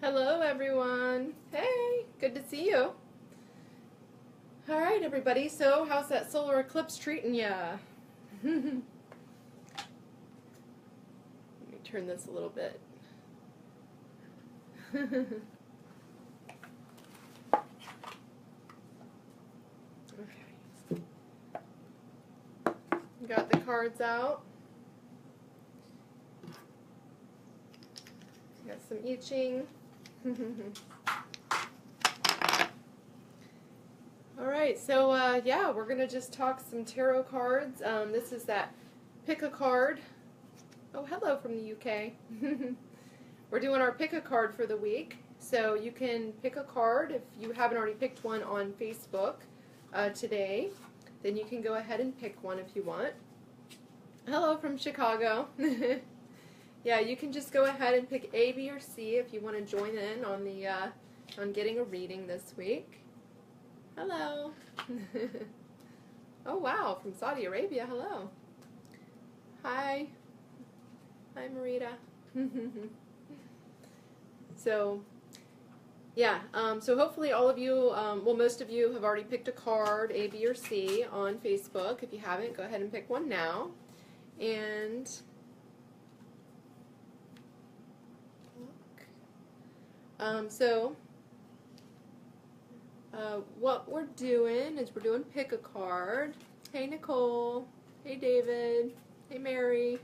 Hello everyone. Hey, good to see you. All right everybody, so how's that solar eclipse treating ya? Let me turn this a little bit. Okay. Got the cards out. Got some I Ching. Alright, so yeah, we're going to just talk some tarot cards. This is that pick a card. Oh, hello from the UK. We're doing our pick a card for the week. So you can pick a card if you haven't already picked one on Facebook today. Then you can go ahead and pick one if you want. Hello from Chicago. Yeah, you can just go ahead and pick A, B, or C if you want to join in on the on getting a reading this week. Hello. Oh wow, from Saudi Arabia. Hello. Hi. Hi, Marita. So, yeah. So hopefully all of you, well, most of you have already picked a card, A, B, or C, on Facebook. If you haven't, go ahead and pick one now. And what we're doing is we're doing pick a card. Hey Nicole. Hey David. Hey Mary.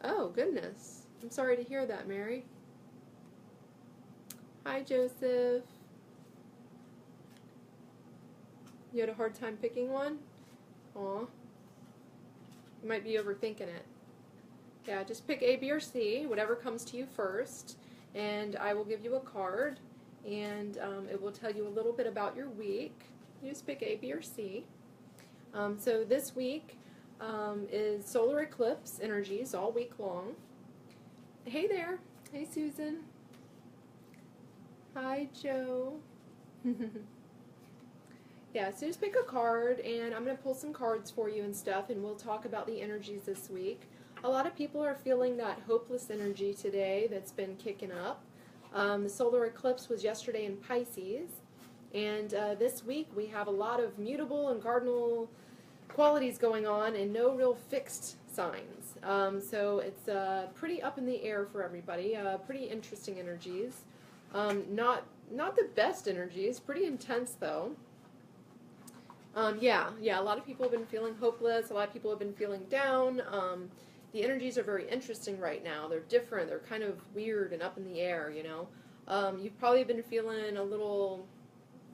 Oh goodness. I'm sorry to hear that, Mary. Hi Joseph. You had a hard time picking one? Aw. You might be overthinking it. Yeah, just pick A, B, or C, whatever comes to you first, and I will give you a card, and it will tell you a little bit about your week. You just pick A, B, or C. So this week is solar eclipse energies all week long. Hey there. Hey Susan. Hi Joe. Yeah, so just pick a card, and I'm going to pull some cards for you and stuff, and we'll talk about the energies this week. A lot of people are feeling that hopeless energy today that's been kicking up. The solar eclipse was yesterday in Pisces, and this week we have a lot of mutable and cardinal qualities going on and no real fixed signs. So it's pretty up in the air for everybody, pretty interesting energies. Not the best energies, pretty intense though. Yeah, a lot of people have been feeling hopeless, a lot of people have been feeling down. The energies are very interesting right now. They're different, they're kind of weird and up in the air, you know. You've probably been feeling a little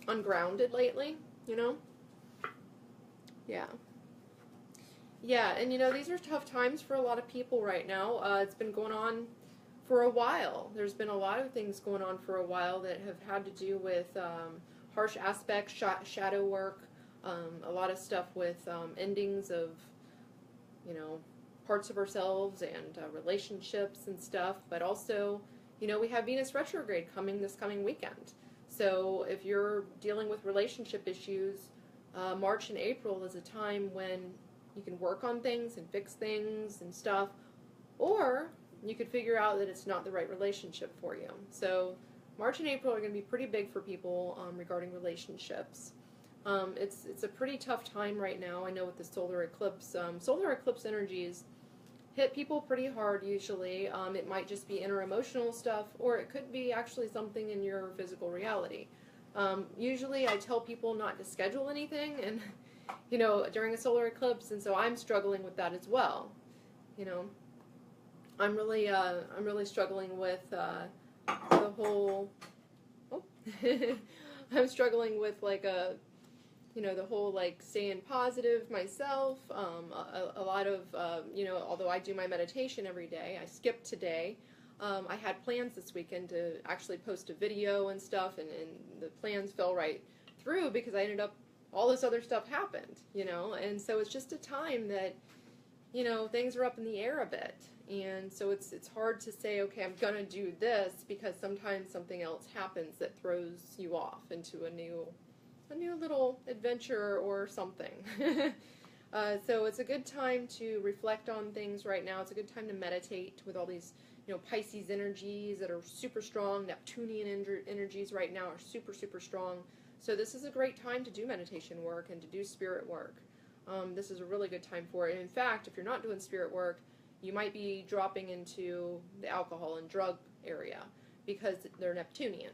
ungrounded lately, you know. Yeah. Yeah, and you know, these are tough times for a lot of people right now. It's been going on for a while. There's been a lot of things going on for a while that have had to do with harsh aspects, shadow work, a lot of stuff with endings of, you know, parts of ourselves and relationships and stuff, but also, you know, we have Venus Retrograde coming this coming weekend. So if you're dealing with relationship issues, March and April is a time when you can work on things and fix things and stuff, or you could figure out that it's not the right relationship for you. So March and April are going to be pretty big for people regarding relationships. It's a pretty tough time right now. I know with the solar eclipse energies hit people pretty hard usually. It might just be inner emotional stuff, or it could be actually something in your physical reality. Usually I tell people not to schedule anything, and you know, during a solar eclipse, and so I'm struggling with that as well. You know, I'm really struggling with the whole. Oh, I'm struggling with like you know, the whole like staying positive myself. A lot of, you know, although I do my meditation every day, I skipped today. I had plans this weekend to actually post a video and stuff, and the plans fell right through because I ended up, all this other stuff happened, you know, and so it's just a time that, you know, things are up in the air a bit, and so it's hard to say, okay, I'm gonna do this, because sometimes something else happens that throws you off into a new little adventure or something. So it's a good time to reflect on things right now. It's a good time to meditate with all these, Pisces energies that are super strong. Neptunian energies right now are super, super strong. So this is a great time to do meditation work and to do spirit work. This is a really good time for it. And in fact, if you're not doing spirit work, you might be dropping into the alcohol and drug area because they're Neptunian.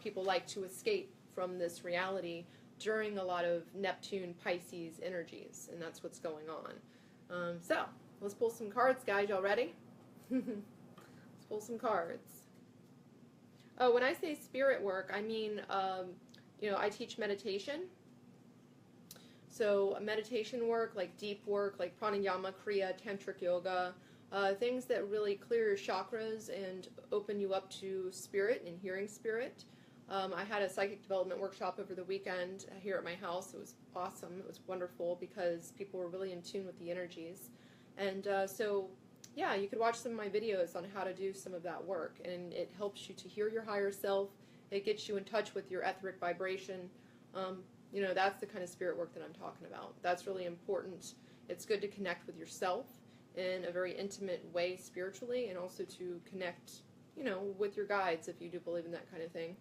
People like to escape from this reality during a lot of Neptune Pisces energies, and that's what's going on. So let's pull some cards, guys. Y'all ready? Let's pull some cards. Oh, when I say spirit work, I mean, I teach meditation. So meditation work, like deep work, like pranayama, kriya, tantric yoga, things that really clear your chakras and open you up to spirit and hearing spirit. I had a psychic development workshop over the weekend here at my house. It was awesome. It was wonderful because people were really in tune with the energies. And yeah, you could watch some of my videos on how to do some of that work. And it helps you to hear your higher self. It gets you in touch with your etheric vibration. That's the kind of spirit work that I'm talking about. That's really important. It's good to connect with yourself in a very intimate way spiritually, and also to connect, with your guides if you do believe in that kind of thing.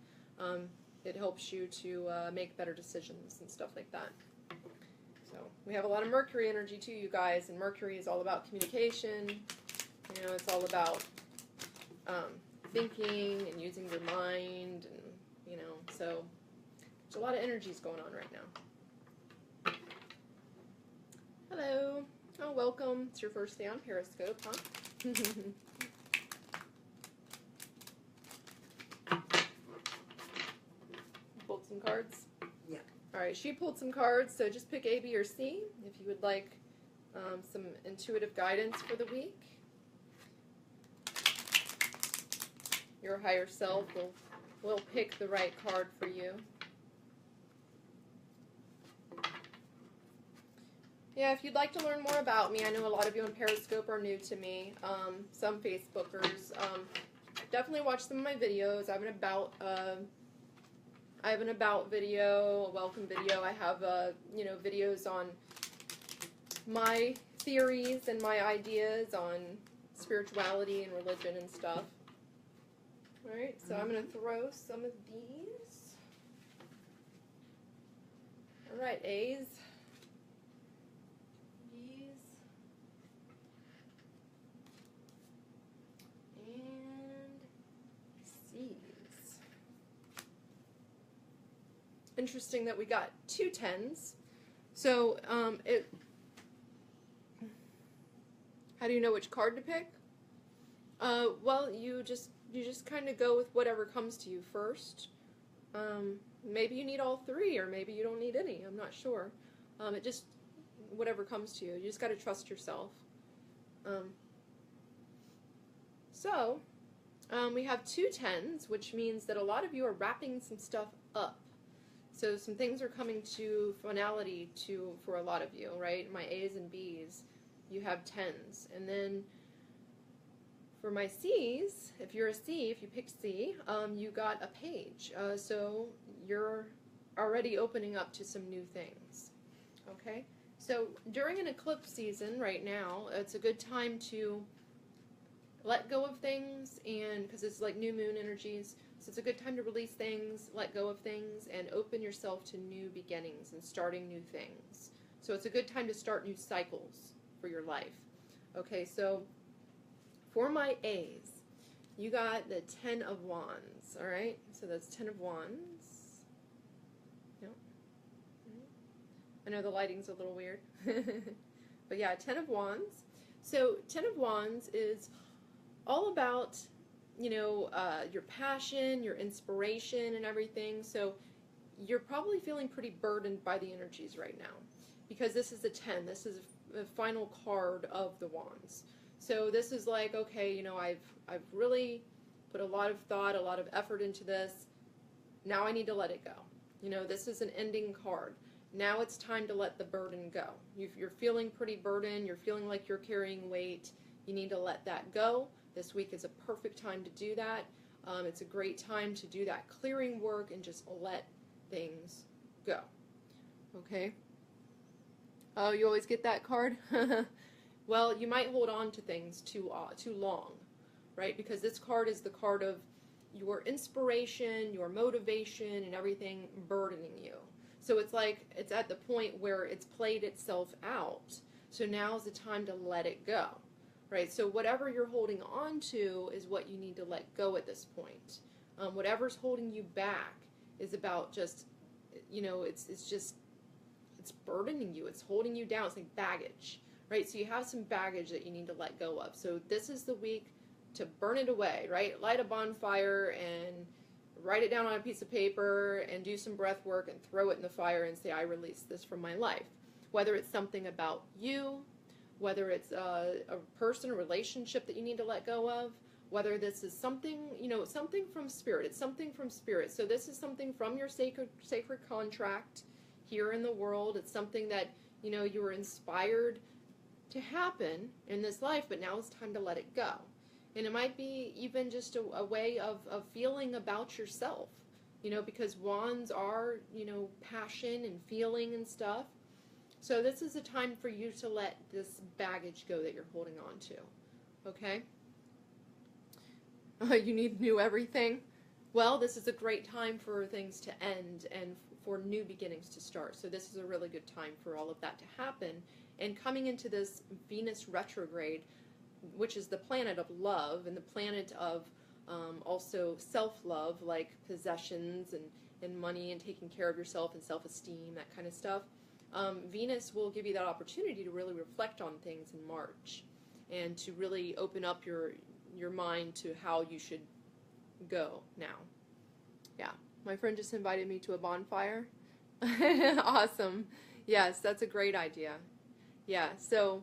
It helps you to make better decisions and stuff like that. So we have a lot of Mercury energy too, you guys, and Mercury is all about communication. It's all about thinking and using your mind, and so there's a lot of energies going on right now. Hello. Oh, welcome. It's your first day on Periscope, huh? Pulled some cards? Yeah. All right, she pulled some cards, so just pick A, B, or C if you would like some intuitive guidance for the week. Your higher self will pick the right card for you. Yeah, if you'd like to learn more about me, I know a lot of you on Periscope are new to me, some Facebookers. Definitely watch some of my videos. I have an about video, a welcome video. I have videos on my theories and my ideas on spirituality and religion and stuff. All right, so I'm going to throw some of these. All right, A's. Interesting that we got 2 10s. So, how do you know which card to pick? Well, you just kind of go with whatever comes to you first. Maybe you need all 3, or maybe you don't need any. I'm not sure. It just, whatever comes to you. You just got to trust yourself. We have 2 10s, which means that a lot of you are wrapping some stuff up. So some things are coming to finality for a lot of you, right? My A's and B's, you have 10s. And then for my C's, if you're a C, if you pick C, you got a page. So you're already opening up to some new things, okay? So during an eclipse season right now, it's a good time to let go of things, and because it's like new moon energies, so it's a good time to release things, let go of things, and open yourself to new beginnings and starting new things. So it's a good time to start new cycles for your life. Okay, so for my A's, you got the 10 of Wands, all right? So that's 10 of Wands. Yep. I know the lighting's a little weird. But yeah, 10 of Wands. So 10 of Wands is all about, your passion, your inspiration, and everything. So you're probably feeling pretty burdened by the energies right now, because this is a 10. This is the final card of the Wands. So this is like, okay, I've really put a lot of thought, a lot of effort into this. Now I need to let it go. This is an ending card. Now it's time to let the burden go. You're feeling pretty burdened. You're feeling like you're carrying weight. You need to let that go. This week is a perfect time to do that. It's a great time to do that clearing work and just let things go. Okay? Oh, you always get that card? Well, you might hold on to things too long, right? Because this card is the card of your inspiration, your motivation, and everything burdening you. So it's like it's at the point where it's played itself out. So now's the time to let it go, right? So whatever you're holding on to is what you need to let go at this point. Whatever's holding you back is about just, it's burdening you. It's holding you down. It's like baggage, right? So you have some baggage that you need to let go of. So this is the week to burn it away, right? Light a bonfire and write it down on a piece of paper and do some breath work and throw it in the fire and say, I release this from my life. Whether it's something about you, whether it's a person, a relationship that you need to let go of, whether this is something, something from spirit. It's something from spirit. So this is something from your sacred contract here in the world. It's something that, you were inspired to happen in this life, but now it's time to let it go. And it might be even just a way of feeling about yourself, because wands are, passion and feeling and stuff. So this is a time for you to let this baggage go that you're holding on to, okay? You need new everything? Well, this is a great time for things to end and for new beginnings to start. So this is a really good time for all of that to happen. And coming into this Venus retrograde, which is the planet of love and the planet of also self-love, like possessions and money and taking care of yourself and self-esteem, that kind of stuff. Venus will give you that opportunity to really reflect on things in March and to really open up your mind to how you should go now. Yeah, my friend just invited me to a bonfire. Awesome. Yes, that's a great idea. Yeah, so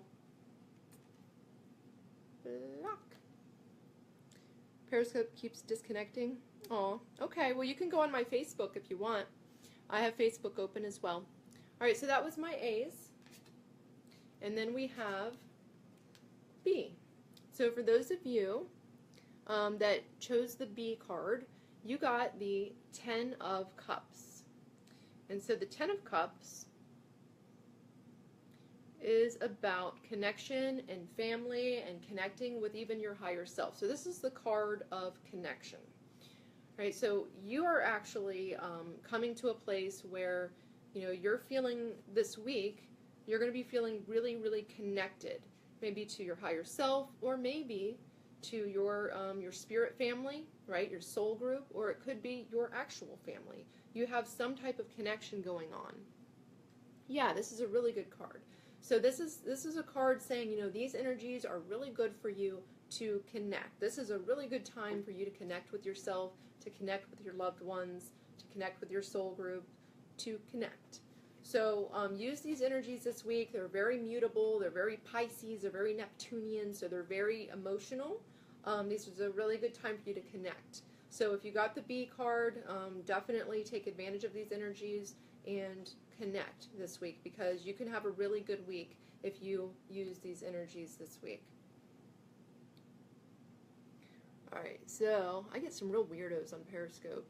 block. Periscope keeps disconnecting. Oh, okay. Well, you can go on my Facebook if you want. I have Facebook open as well. All right, so that was my A's. And then we have B. So for those of you that chose the B card, you got the 10 of Cups. And so the 10 of Cups is about connection and family and connecting with even your higher self. So this is the card of connection. Right? So you are actually coming to a place where you're feeling this week, you're going to be feeling really, really connected, maybe to your higher self, or maybe to your spirit family, right? Your soul group, or it could be your actual family. You have some type of connection going on. Yeah, this is a really good card. So this is a card saying, these energies are really good for you to connect. This is a really good time for you to connect with yourself, to connect with your loved ones, to connect with your soul group, to connect. So use these energies this week. They're very mutable. They're very Pisces. They're very Neptunian. So they're very emotional. This is a really good time for you to connect. So if you got the B card, definitely take advantage of these energies and connect this week, because you can have a really good week if you use these energies this week. All right, so I get some real weirdos on Periscope.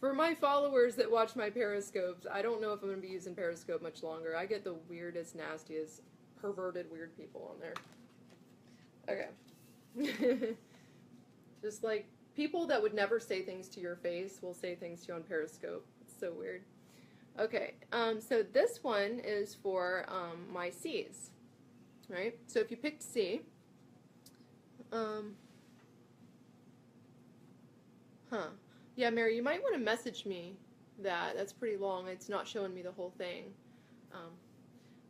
For my followers that watch my Periscopes, I don't know if I'm going to be using Periscope much longer. I get the weirdest, nastiest, perverted, weird people on there. Okay. Just like people that would never say things to your face will say things to you on Periscope. It's so weird. Okay, so this one is for my C's, right? So if you picked C, yeah, Mary, you might want to message me that. That's pretty long. It's not showing me the whole thing.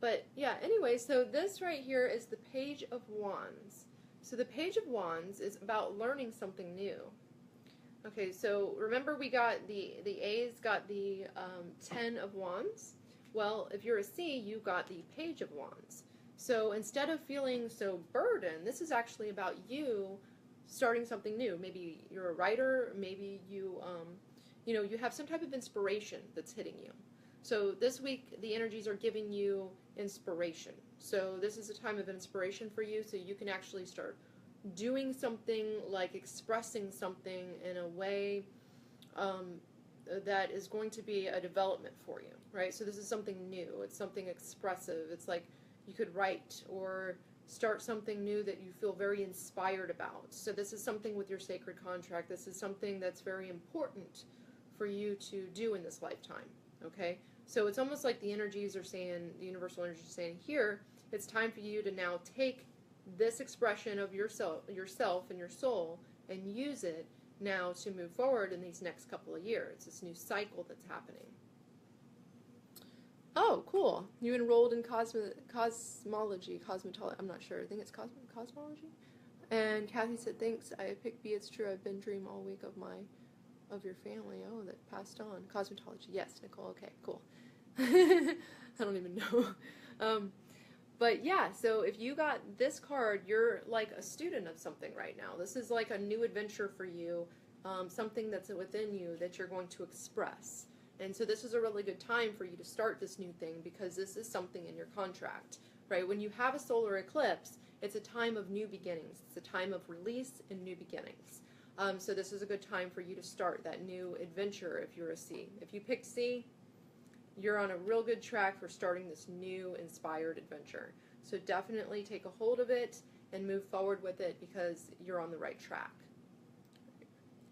But yeah, anyway, so this right here is the Page of Wands. So the Page of Wands is about learning something new. Okay, so remember we got the A's got the 10 of Wands. Well, if you're a C, you got the Page of Wands. So instead of feeling so burdened, this is actually about you starting something new. Maybe you're a writer, maybe you have some type of inspiration that's hitting you. So this week, the energies are giving you inspiration. So this is a time of inspiration for you, so you can actually start doing something, like expressing something in a way that is going to be a development for you, right? So this is something new. It's something expressive. It's like you could write or start something new that you feel very inspired about. So this is something with your sacred contract. This is something that's very important for you to do in this lifetime, okay? So it's almost like the energies are saying, the universal energy is saying here, it's time for you to now take this expression of yourself and your soul and use it now to move forward in these next couple of years. This new cycle that's happening. Oh, cool. You enrolled in cosmology, I'm not sure. I think it's cosmology. And Kathy said, thanks. I picked B. It's true. I've been dreaming all week of your family. Oh, that passed on. Cosmetology. Yes, Nicole. Okay, cool. I don't even know. But yeah, so if you got this card, you're like a student of something right now. This is like a new adventure for you, something that's within you that you're going to express. And so this is a really good time for you to start this new thing because this is something in your contract, right? When you have a solar eclipse, it's a time of new beginnings. It's a time of release and new beginnings. So this is a good time for you to start that new adventure if you're a C. If you picked C, you're on a real good track for starting this new inspired adventure. So definitely take a hold of it and move forward with it because you're on the right track.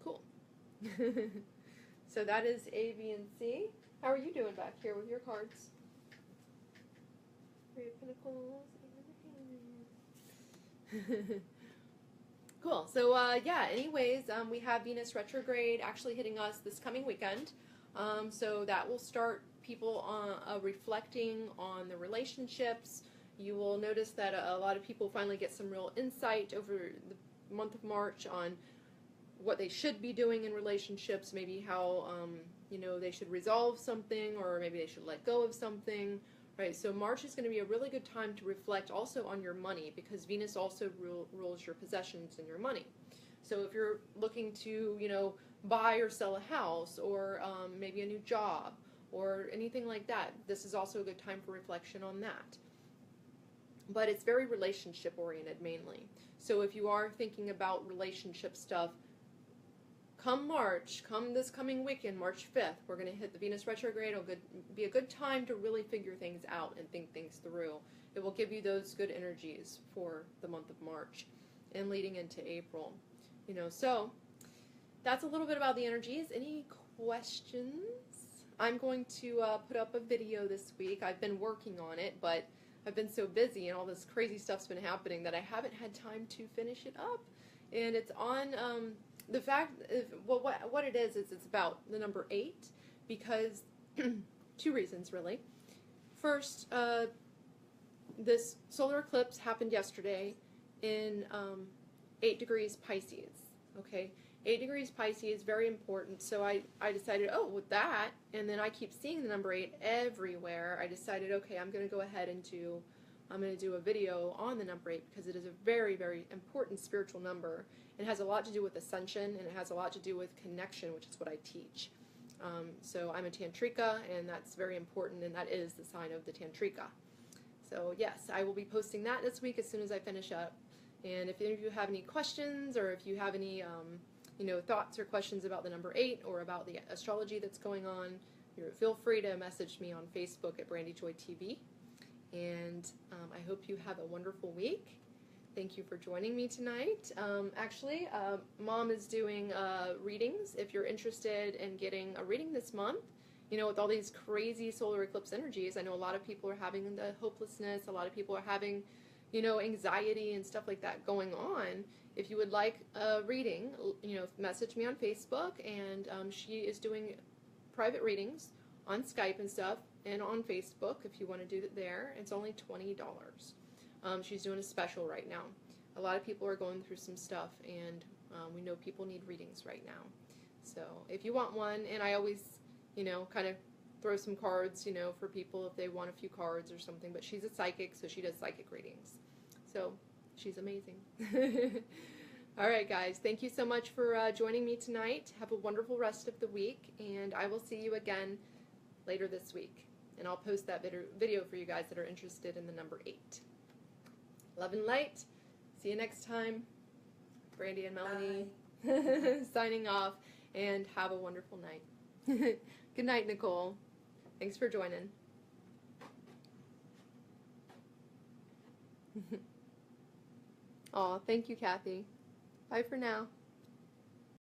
Cool. So that is A, B, and C. How are you doing back here with your cards? Three of Pentacles. Cool. So yeah, anyways, we have Venus Retrograde actually hitting us this coming weekend. So that will start people reflecting on the relationships. You will notice that a lot of people finally get some real insight over the month of March on what they should be doing in relationships, maybe how they should resolve something, or maybe they should let go of something, right? So March is going to be a really good time to reflect also on your money because Venus also rules your possessions and your money. So if you're looking to, buy or sell a house or maybe a new job or anything like that, this is also a good time for reflection on that. But it's very relationship oriented mainly. So if you are thinking about relationship stuff, come this coming weekend, March 5th, we're going to hit the Venus retrograde. It'll be a good time to really figure things out and think things through. It will give you those good energies for the month of March and leading into April. So that's a little bit about the energies. Any questions? I'm going to put up a video this week. I've been working on it, but I've been so busy and all this crazy stuff's been happening that I haven't had time to finish it up. And it's on the fact, what it is it's about the number 8 because two reasons really. First, this solar eclipse happened yesterday in 8 degrees Pisces, okay? 8 degrees Pisces, very important. So I decided, with that, and then I keep seeing the number 8 everywhere. I decided, okay, I'm going to go ahead and do a video on the number 8 because it is a very, very important spiritual number. It has a lot to do with ascension, and it has a lot to do with connection, which is what I teach. So I'm a Tantrika, and that's very important, and that is the sign of the Tantrika. So yes, I will be posting that this week as soon as I finish up. And if any of you have any questions, or if you have any thoughts or questions about the number 8 or about the astrology that's going on, feel free to message me on Facebook at Brandy Joy TV. And I hope you have a wonderful week. Thank you for joining me tonight. Actually, Mom is doing readings. If you're interested in getting a reading this month, with all these crazy solar eclipse energies, I know a lot of people are having the hopelessness. A lot of people are having, anxiety and stuff like that going on. If you would like a reading, message me on Facebook, and she is doing private readings on Skype and stuff, and on Facebook if you want to do it there. It's only $20. She's doing a special right now. A lot of people are going through some stuff, and we know people need readings right now. So if you want one, and I always, kind of throw some cards, for people if they want a few cards or something, but she's a psychic, so she does psychic readings. So she's amazing. All right, guys, thank you so much for joining me tonight. Have a wonderful rest of the week, and I will see you again later this week. And I'll post that video for you guys that are interested in the number 8. Love and light. See you next time. Brandy and Melanie signing off, and have a wonderful night. Good night, Nicole. Thanks for joining. Aw, thank you, Kathy. Bye for now.